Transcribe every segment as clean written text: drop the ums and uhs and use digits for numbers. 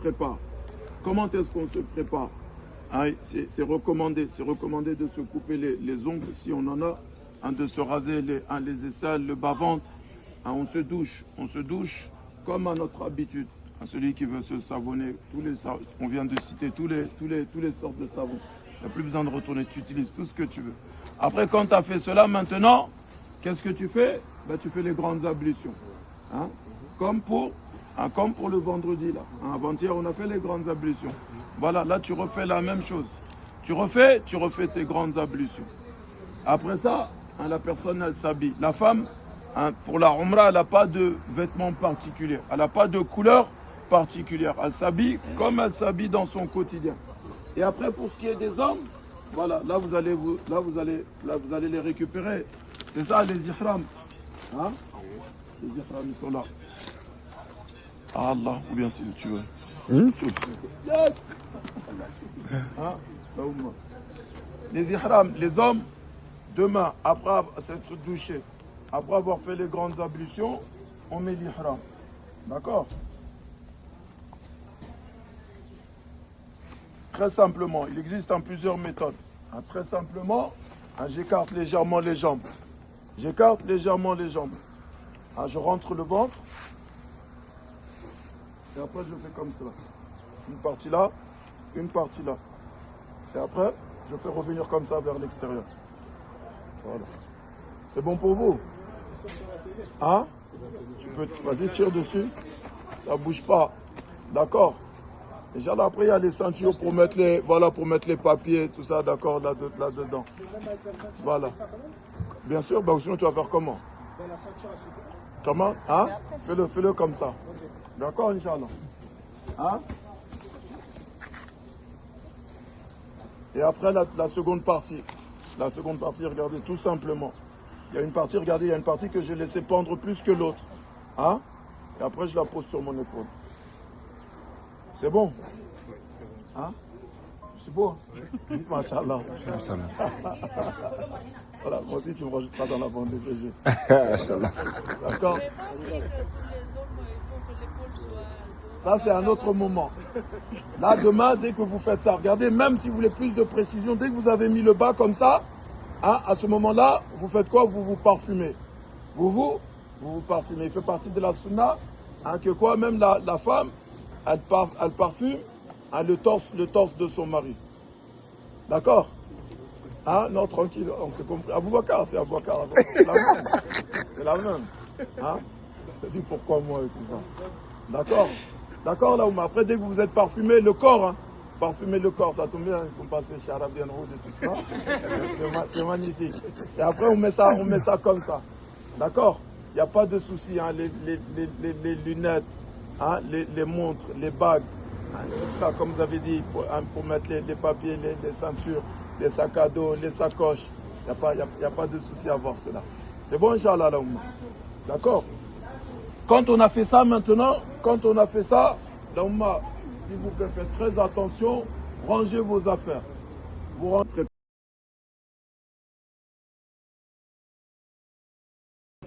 prépare? Comment est-ce qu'on se prépare? Hein, c'est recommandé de se couper les ongles si on en a, hein, de se raser les aisselles, le bas-ventre. Hein, on se douche comme à notre habitude. Hein, celui qui veut se savonner, on vient de citer tous les sortes de savons. Il n'y a plus besoin de retourner, tu utilises tout ce que tu veux. Après, quand tu as fait cela, maintenant, qu'est-ce que tu fais? Ben, tu fais les grandes ablutions. Hein? Comme pour le vendredi, là. Hein, avant-hier, on a fait les grandes ablutions. Voilà, là, tu refais la même chose. Tu refais tes grandes ablutions. Après ça, hein, la personne, elle s'habille. La femme, hein, pour la Umrah, elle n'a pas de vêtements particuliers. Elle n'a pas de couleur particulière. Elle s'habille comme elle s'habille dans son quotidien. Et après, pour ce qui est des hommes, voilà, là vous allez les récupérer. C'est ça les ihrams. Hein? Les ihrams, ils sont là. Allah, ou bien si tu veux. Hein? Les ihrams, les hommes, demain, après s'être douché, après avoir fait les grandes ablutions, on met l'ihram. D'accord? Très simplement, il existe en plusieurs méthodes. Hein, très simplement, hein, j'écarte légèrement les jambes. J'écarte légèrement les jambes. Hein, je rentre le ventre. Et après, je fais comme cela. Une partie là, une partie là. Et après, je fais revenir comme ça vers l'extérieur. Voilà. C'est bon pour vous? Hein? Tu peux, vas-y, tire dessus. Ça bouge pas. D'accord? Déjà là, après, il y a les ceintures pour mettre les papiers, tout ça, d'accord, là-dedans. Voilà. Bien sûr, bah, sinon tu vas faire comment? Comment? Hein? Fais-le comme ça. D'accord, Inch'Allah. Hein? Et après, la seconde partie. La seconde partie, regardez, tout simplement. Il y a une partie, regardez, il y a une partie que j'ai laissé pendre plus que l'autre. Hein? Et après, je la pose sur mon épaule. C'est bon? Hein? C'est beau? Dites Masha'Allah. Voilà, moi aussi tu me rajouteras dans la bande des PG. D'accord? Ça c'est un autre moment. Là demain, dès que vous faites ça, regardez, même si vous voulez plus de précision, dès que vous avez mis le bas comme ça, hein, à ce moment-là, vous faites quoi? Vous vous parfumez. Vous parfumez. Il fait partie de la sunna, hein, que quoi? Même la femme, elle parfume, hein, le torse de son mari. D'accord? Hein? Non, tranquille, on s'est compris. Aboubacar, c'est Aboubacar. C'est la même. C'est la même. Hein? Je te dis pourquoi moi et tout ça. D'accord? D'accord, là, mais après, dès que vous êtes parfumé, le corps, hein, parfumer le corps, ça tombe bien, ils sont passés chez Arabian Road et tout ça. C'est magnifique. Et après, on met ça comme ça. D'accord? Il n'y a pas de souci, hein, les lunettes, hein, les montres, les bagues, hein, tout cela, comme vous avez dit, pour mettre les papiers, les ceintures, les sacs à dos, les sacoches. Il n'y a pas de souci à voir cela. C'est bon, Inch'Allah, la Oumma. D'accord? Quand on a fait ça maintenant, la Oumma, s'il vous plaît, faites très attention, rangez vos affaires. Vous rentrez.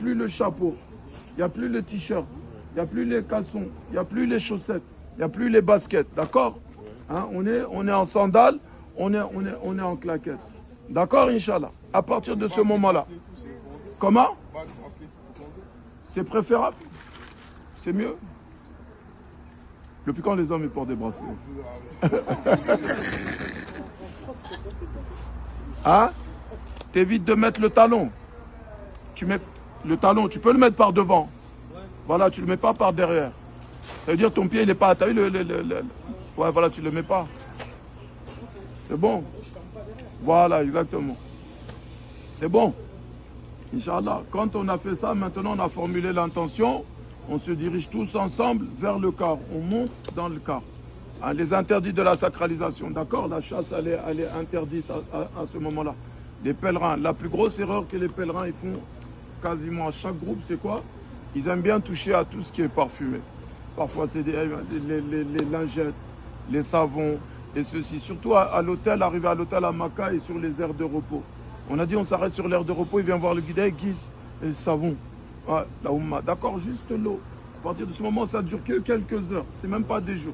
Il n'y a plus le chapeau, il n'y a plus le t-shirt, il n'y a plus les caleçons, il n'y a plus les chaussettes, il n'y a plus les baskets, d'accord? Hein, on est en sandales, on est en claquettes. D'accord, Inch'Allah? À partir de ce moment-là. Comment? C'est préférable? C'est mieux? Depuis quand les hommes ils portent des bracelets? Hein? T'évites de mettre le talon. Tu mets le talon, tu peux le mettre par devant. Voilà, tu ne le mets pas par derrière. Ça veut dire que ton pied il n'est pas. T'as vu ouais, voilà, tu ne le mets pas. C'est bon? Voilà, exactement. C'est bon? Inch'Allah. Quand on a fait ça, maintenant on a formulé l'intention. On se dirige tous ensemble vers le car. On monte dans le car. Hein, les interdits de la sacralisation, d'accord? La chasse, elle est interdite à ce moment-là. Les pèlerins, la plus grosse erreur que les pèlerins ils font quasiment à chaque groupe, c'est quoi? Ils aiment bien toucher à tout ce qui est parfumé. Parfois, c'est les lingettes, les savons et ceci. Surtout à l'hôtel, arrivé à l'hôtel à Maca et sur les aires de repos. On a dit on s'arrête sur l'aire de repos, il vient voir le guide, hey, guide, et le savon. Ouais, la Oumma, d'accord, juste l'eau. À partir de ce moment, ça ne dure que quelques heures, c'est même pas des jours.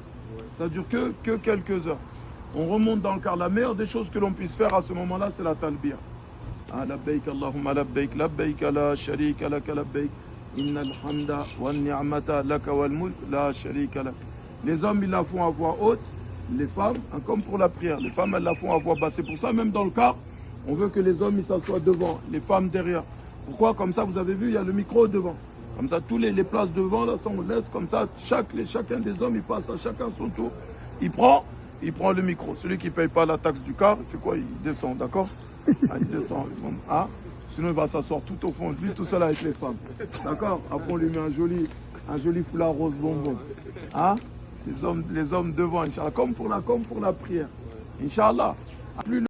Ça dure que quelques heures. On remonte dans le car. La meilleure des choses que l'on puisse faire à ce moment-là, c'est la talbiya. Ah, labbaik Allahumma labbaik, labbaik la sharika laka labbaik, innal hamda wa ni'mata laka wal mulk la sharika lak. Les hommes, ils la font à voix haute, les femmes, comme pour la prière, les femmes, elles la font à voix basse. C'est pour ça, même dans le car, on veut que les hommes, ils s'assoient devant, les femmes derrière. Pourquoi? Comme ça, vous avez vu, il y a le micro devant. Comme ça, tous les places devant, là, ça, on laisse comme ça. Chacun des hommes, il passe à chacun son tour. Il prend le micro. Celui qui ne paye pas la taxe du car, il fait quoi? Il descend, d'accord? Ah, il descend. Ah, sinon, il va s'asseoir tout au fond, lui tout seul avec les femmes. D'accord? Après, on lui met un joli foulard rose bonbon. Ah, les hommes devant, Inch'Allah. Comme pour la prière. Inch'Allah. Plus